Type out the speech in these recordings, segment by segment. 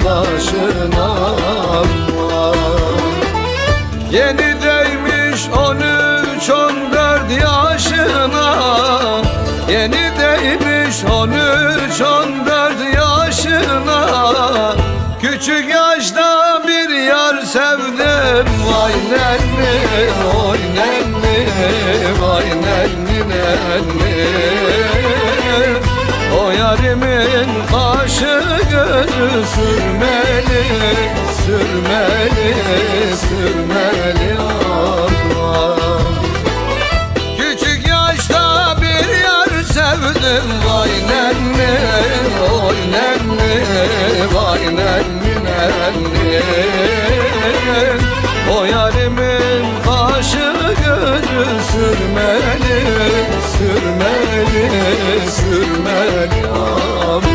başına. Yeni değmiş 13-14 yaşına, yeni değmiş 13-14 yaşına. Küçük yaşta bir yar sevdim, vay nenni, oy nenni, vay nenni nenni. O yarimin kaşı gözü sürmeli, sürmeli, sürmeli Allah. Küçük yaşta bir yar sevdim, vay nenni, oy nenni, vay nenni nenni. O yarimin kaşı gözü sürmeli, sürmeli, sürmeli aman.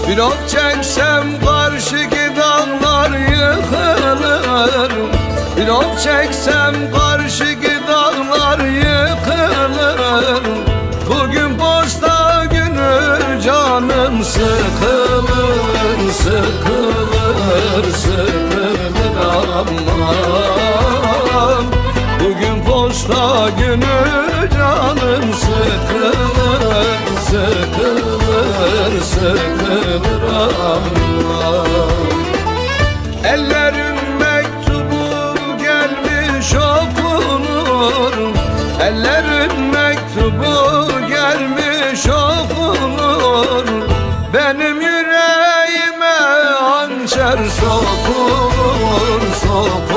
Bir ok çeksem karşıki dağlar yıkılır, bir ok çeksem karşıki dağlar yıkılır. Bugün posta günü canım sıkılır, sıkılır, sıkılır aman. Bugün posta günü canım sıkılır, sıkılır, sıkılır aman. Ellerin mektubu gelmiş okunur, ellerin mektubu gelmiş okunur. Benim yüreğime hançer sokulur, sokulur.